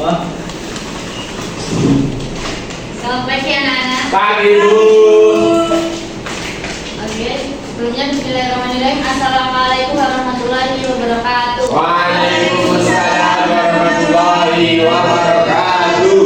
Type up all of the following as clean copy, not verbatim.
Selamat pagi anak-anak. Pagi Bu. Oke, sebelumnya bismillahirrahmanirrahim. Assalamualaikum warahmatullahi wabarakatuh. Waalaikumsalam warahmatullahi wabarakatuh.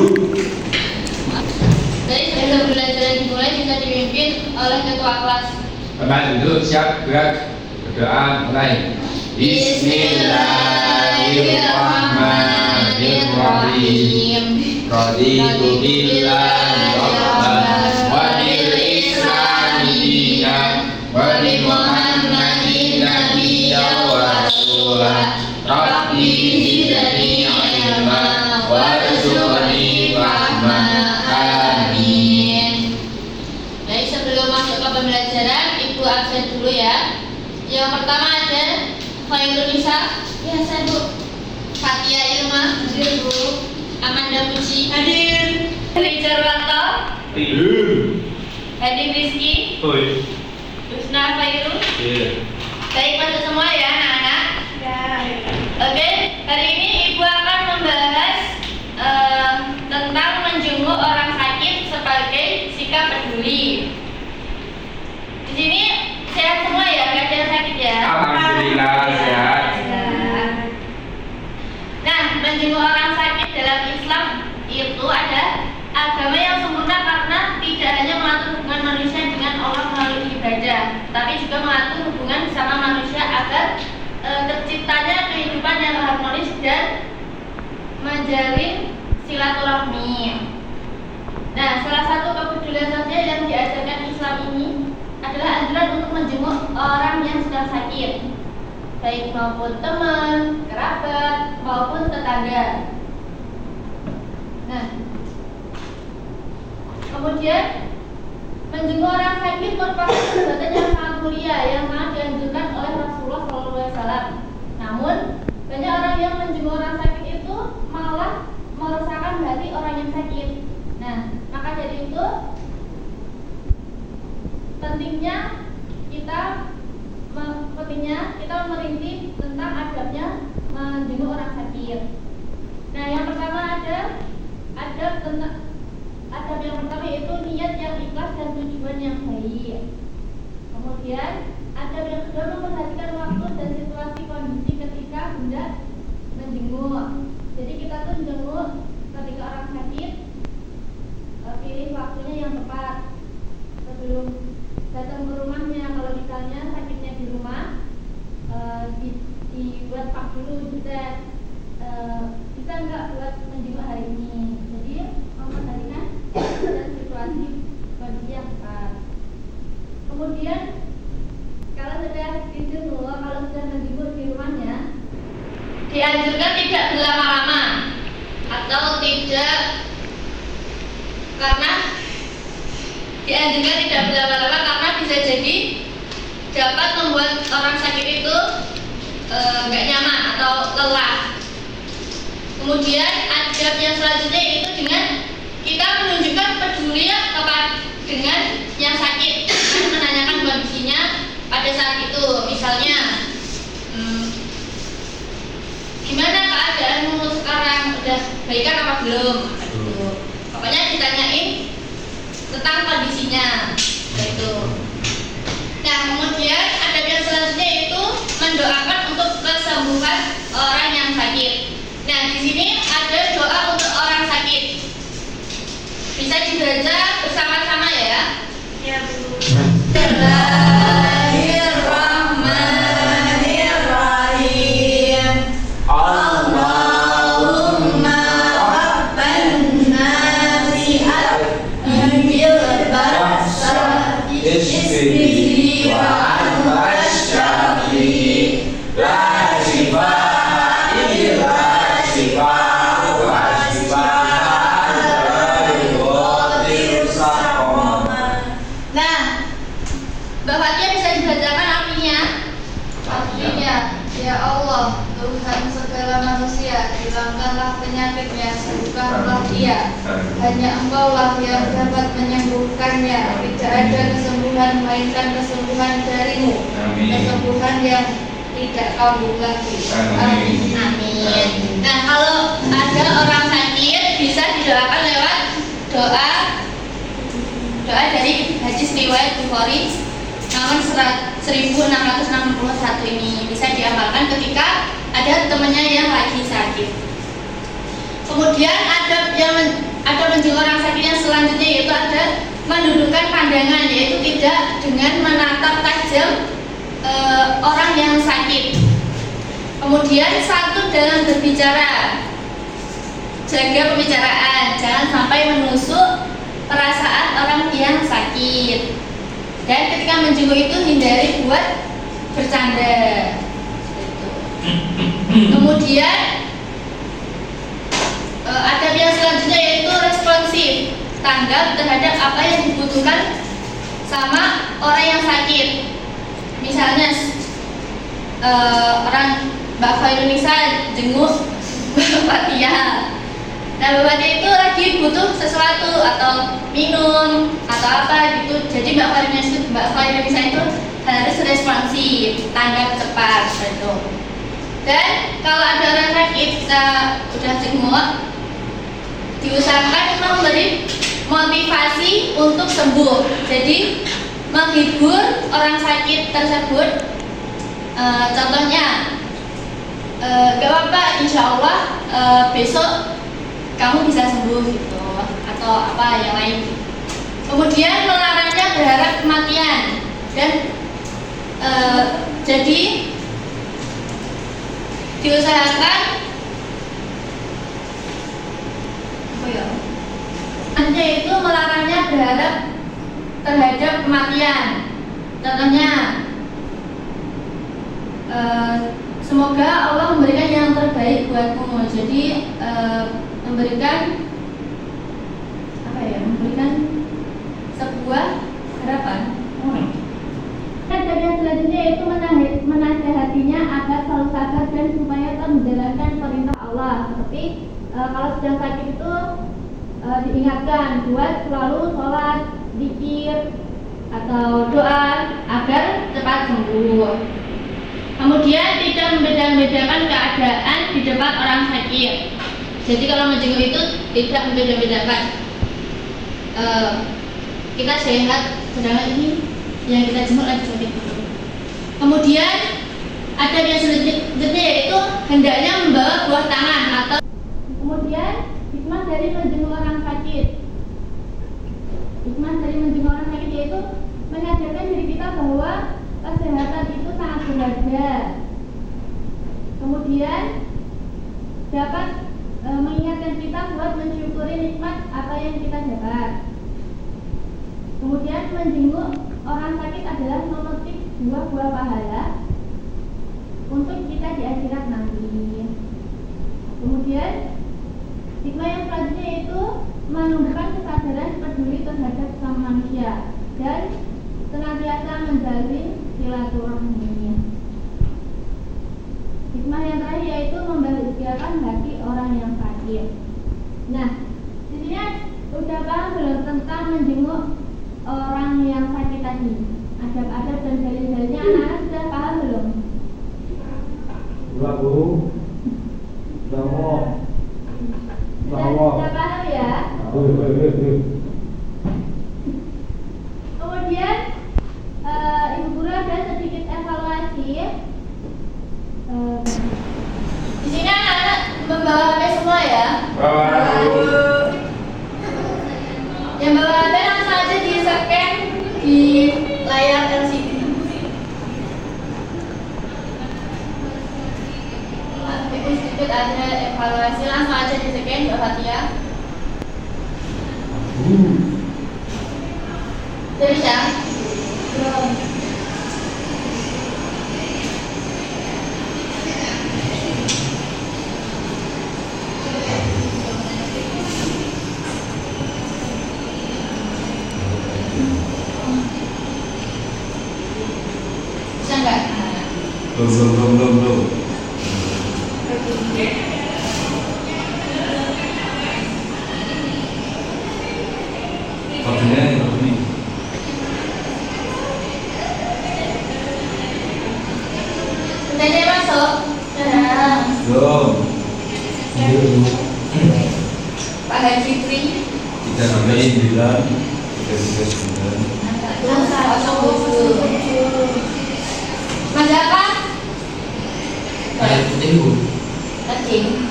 Baik, sebelum belajar dimulai bisa dipimpin oleh ketua kelas. Teman duduk siap gerak berdoa mulai. Bismillahirrahmanirrahim. Raditu billahi rabban wa bil islami dinan wa bi Muhammadin nabiyyan wa rasulah. Rabbi zidni ilma warzuqni fahma. Amin. Baik, sebelum masuk ke pembelajaran, Ibu absen dulu ya. Yang pertama ada Khairul Nisa, biasa Bu. Fatia Ilma, hadir Bu. Amanda Puji, hadir. Richard Wanto, Tidur. Hadi Rizky, Oi. Husna Fairul. Iya. Baik, masuk semua ya anak-anak. Oke, hari ini Ibu akan membahas tentang menjenguk orang sakit sebagai sikap peduli. Di sini sehat semua ya, nggak ada yang sakit ya? Alhamdulillah sehat. Nah, menjenguk orang sakit dalam Islam itu ada agama yang sempurna karena tidak hanya mengatur hubungan manusia dengan Allah melalui ibadah, tapi juga mengatur hubungan sama manusia agar terciptanya kehidupan yang harmonis dan menjalin silaturahmi. Nah, salah satu kepedulian sosial yang diajarkan Islam ini adalah anjuran untuk menjenguk orang yang sedang sakit, baik maupun teman, kerabat, maupun tetangga. Nah, kemudian menjenguk orang sakit merupakan perbuatan yang sangat mulia yang sangat dianjurkan oleh Rasulullah SAW. Namun, banyak orang yang menjenguk orang sakit itu malah meresahkan hati orang yang sakit. Nah, maka dari itu pentingnya kita merinci tentang adabnya menjenguk orang sakit. Nah, yang pertama adab yang pertama yaitu niat yang ikhlas dan tujuan yang baik. Kemudian adab yang kedua memperhatikan waktu dan situasi kondisi ketika hendak menjenguk. Jadi kita tuh menjenguk ketika orang sakit, pilih waktunya yang tepat sebelum datang ke rumahnya. Kalau misalnya sakitnya di rumah, dibuat pak dulu bisa nggak buat menjenguk hari ini. Jadi memperhatikan dan situasi kondisi yang tepat. Kemudian kalau sudah dijenguk, kalau sudah menjenguk di rumahnya, dianjurkan tidak berlama-lama atau tidak, karena dianjurkan tidak berlama-lama karena bisa jadi dapat membuat orang sakit itu nggak nyaman atau lelah. Kemudian adab yang selanjutnya itu dengan kita menunjukkan peduli dengan yang sakit, dengan menanyakan kondisinya pada saat itu. Misalnya, gimana keadaanmu sekarang, udah baikan apa belum? Pokoknya ditanyain tentang kondisinya, itu. Nah, kemudian adab yang selanjutnya itu mendoakan untuk kesembuhan orang yang sakit. Nah, di sini ada doa untuk orang sakit. Bisa dibaca bersama-sama ya. Ya, Bu. Bismillahirrahmanirrahim. Allahumma rabban nasi al-hamil barasa isbihi wa anta syafi la shifa illa shifa wa shifa Nah, Mbak Fatia bisa dibacakan artinya? Artinya, ya Allah, Tuhan segala manusia, hilangkanlah penyakitnya, sembuhkanlah dia. Hanya Engkaulah yang dapat menyembuhkannya. Tidak ada kesembuhan melainkan kesembuhan darimu. Kesembuhan yang tidak kambuh lagi. Amin. Nah, kalau ada orang sakit doa dari hadis riwayat Bukhari nomor 1661 ini bisa diamalkan ketika ada temannya yang lagi sakit. Kemudian adab menjenguk orang sakit yang selanjutnya yaitu ada mendudukkan pandangan, yaitu tidak dengan menatap tajam orang yang sakit. Kemudian satu dalam berbicara, jaga pembicaraan, jangan sampai menusuk perasaan orang yang sakit. Dan ketika menjenguk itu hindari buat bercanda. Kemudian adab yang selanjutnya yaitu responsif, tanggap terhadap apa yang dibutuhkan sama orang yang sakit. Misalnya orang Mbak Khairunisa jenguk Mbak Tia. Nah, Mbak Tia itu lagi butuh sesuatu atau minum atau apa gitu. Jadi Mbak Khairunisa itu harus responsif, tanggap cepat gitu. Dan kalau ada orang sakit kita udah jenguk, diusahakan memberi motivasi untuk sembuh. Jadi menghibur orang sakit tersebut. Contohnya, gak apa-apa, insya Allah besok kamu bisa sembuh gitu, atau apa yang lain. Kemudian melarangnya berharap kematian dan jadi diusahakan itu melarangnya berharap terhadap kematian. Contohnya, semoga Allah memberikan yang terbaik buatmu. Jadi memberikan memberikan sebuah harapan. Dan yang selanjutnya itu menasehatinya agar selalu sabar dan supaya tetap menjalankan perintah Allah. Seperti kalau sedang sakit itu diingatkan buat selalu sholat, zikir atau doa agar cepat sembuh. Kemudian tidak membeda-bedakan keadaan di depan orang sakit. Jadi kalau menjenguk itu tidak membeda-bedakan. Kita sehat, sedangkan ini yang kita jenguk lagi sakit. Kemudian ada yang selanjutnya yaitu hendaknya membawa buah tangan atau. Kemudian hikmah dari menjenguk orang sakit. Hikmah dari menjenguk orang sakit yaitu mengajarkan diri kita bahwa kesehatan itu sangat berharga. Kemudian dapat mengingatkan kita buat mensyukuri nikmat apa yang kita dapat. Kemudian menjenguk orang sakit adalah memetik buah-buah pahala untuk kita di akhirat nanti. Kemudian hikmah yang selanjutnya yaitu menumbuhkan kesadaran peduli terhadap sesama manusia dan senantiasa menjalin silaturahmi. Hikmah yang terakhir yaitu membahagiakan hati orang yang sakit. Nah, di sini udah paham belum tentang menjenguk orang yang sakit tadi? Adab-adab dan dalil-dalilnya anak-anak sudah paham belum? Sudah, Bu. Sudah paham ya? Kemudian Ibu Guru ada sedikit evaluasi. Di sini anak-anak membawa HP semua ya? Bawa. Yang bawa HP langsung aja di scan di layar LCD. Itu sedikit ada evaluasi, langsung aja di scan Mbak Fatia. Sudah bisa? Belum. Bisa nggak? Belum. Waktunya ini. Tanya masuk. Belum. Pak Haji Tri. 3 sampai 9. Mas apa? Air putih bu. Kencing.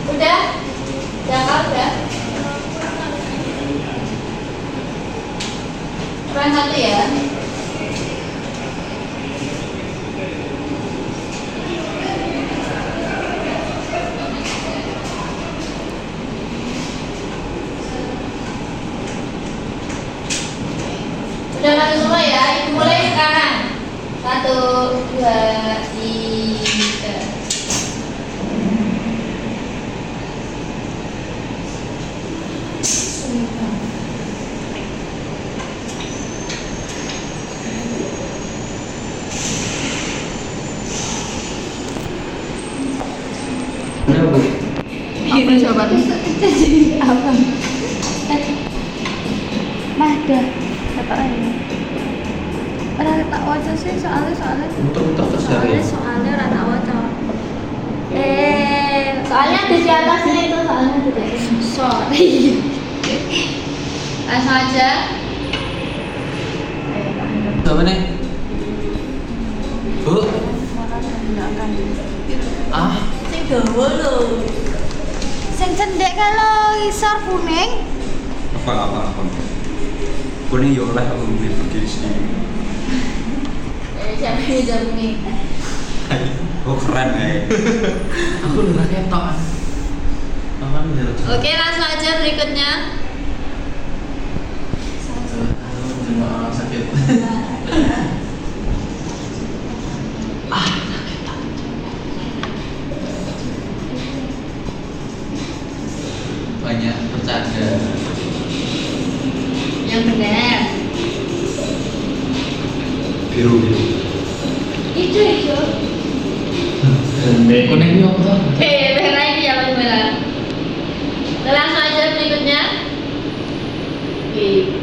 Udah? Udah? Kurang satu ya? Udah masuk semua ya? Ibu mulai sekarang. 1, 2, 3. Udah bu. Apa coba tuh? Apa? Mah dah. Kata ini. Ora tak waca sih soalnya. Muter-muter terus hari ya. Soalnya ora tak waca. Soalnya di atasnya itu soalnya tidak. Sorry. Langsung aja. Apa nih? Bu. Ah. Sing dawa lho. Sing cendek kalau isor kuning. Apa? Kuning ya oleh aku beli begini sendiri. Siapa yang jamu nih? Oh keren ya. Aku udah ketok. Makan udah. Oke, langsung aja berikutnya. Cuma sakit. Banyak bercanda. Yang benar. Biru. Itu. Kuning ini apa? Merah ini yang paling merah. Langsung aja berikutnya. Oke.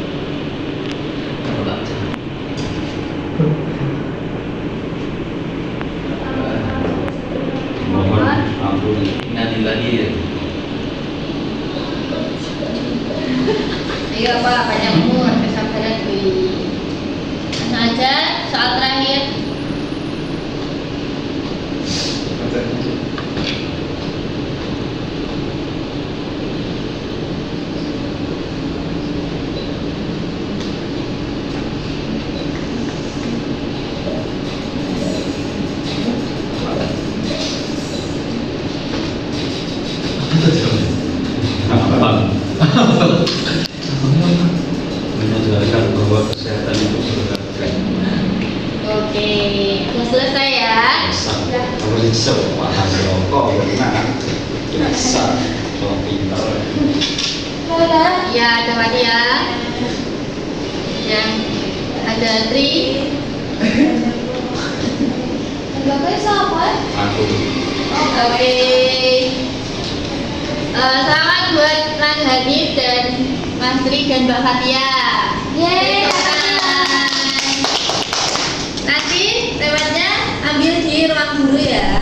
Mohon ampun. Nanti lagi ya. Ayo apa banyak umur kesabaran gue. Langsung aja soal terakhir. Menyadarkan bahwa kesehatan itu berharga. Oke, udah selesai ya. Kamu bisa paham rokok benar. Bisa, so pintar. Ya, coba ya. Yang ada Tri. Bapaknya siapa? Aku. Oke. Selamat buat Mas Hanif dan Mas Tri dan Mbak Fatia. Yeay. Nanti lewatnya ambil di ruang guru ya.